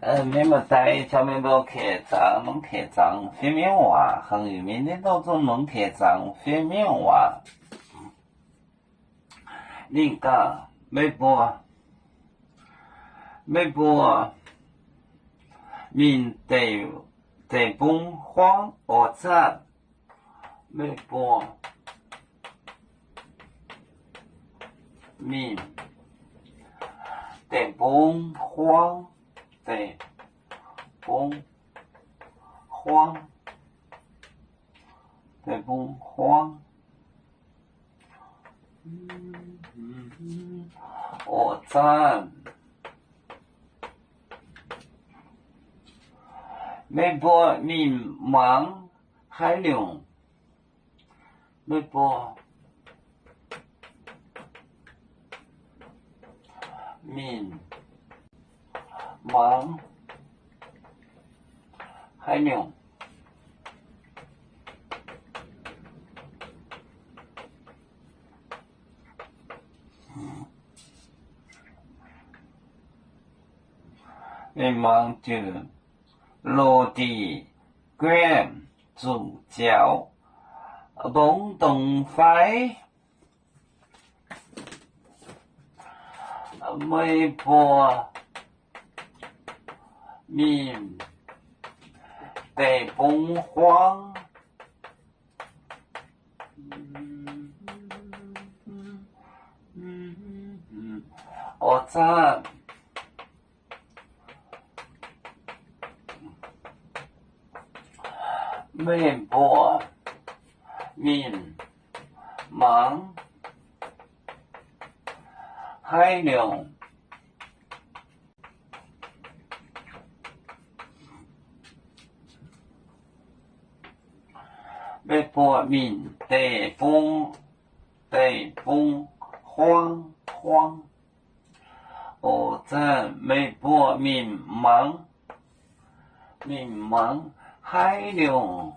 面目带小面包客栈，弄客栈，phía面话，恒宇面的都做弄客栈，phía面话，另个微博，面地崩荒我站，微博面地崩荒地崩荒地崩荒，我站。微博面盲海流，微博面盲海流，面盲就落地卷主角蹦动快，微博面地崩荒，我站。微博面盲海流，微博面地崩荒，我在微博面盲海流，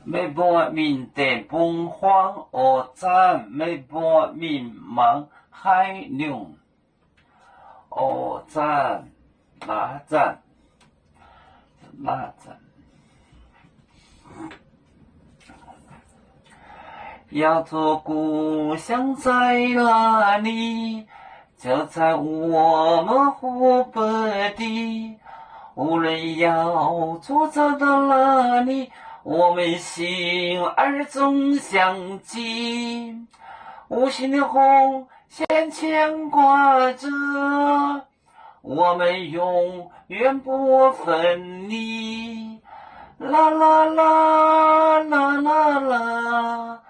微博面地崩荒，我在微博面盲海流，我在哪站？要做故乡在哪里？就在我们湖北地。无论要做走到哪里，我们心儿总相系。无形的红线牵挂着，我们永远不分离。啦啦啦啦啦啦，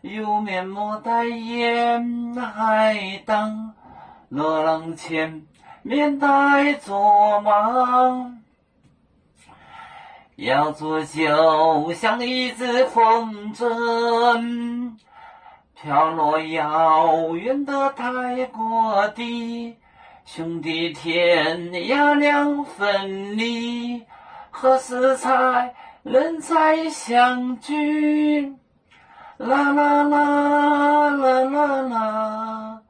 有面目戴眼海当，罗浪前面带作忙。要做就像一只风筝，飘落遥远的泰国地。兄弟天涯两分离，何时才能再相聚？啦啦啦啦啦啦，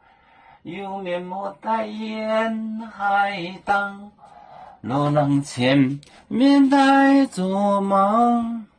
有面目戴眼海当，罗浪前面带作忙。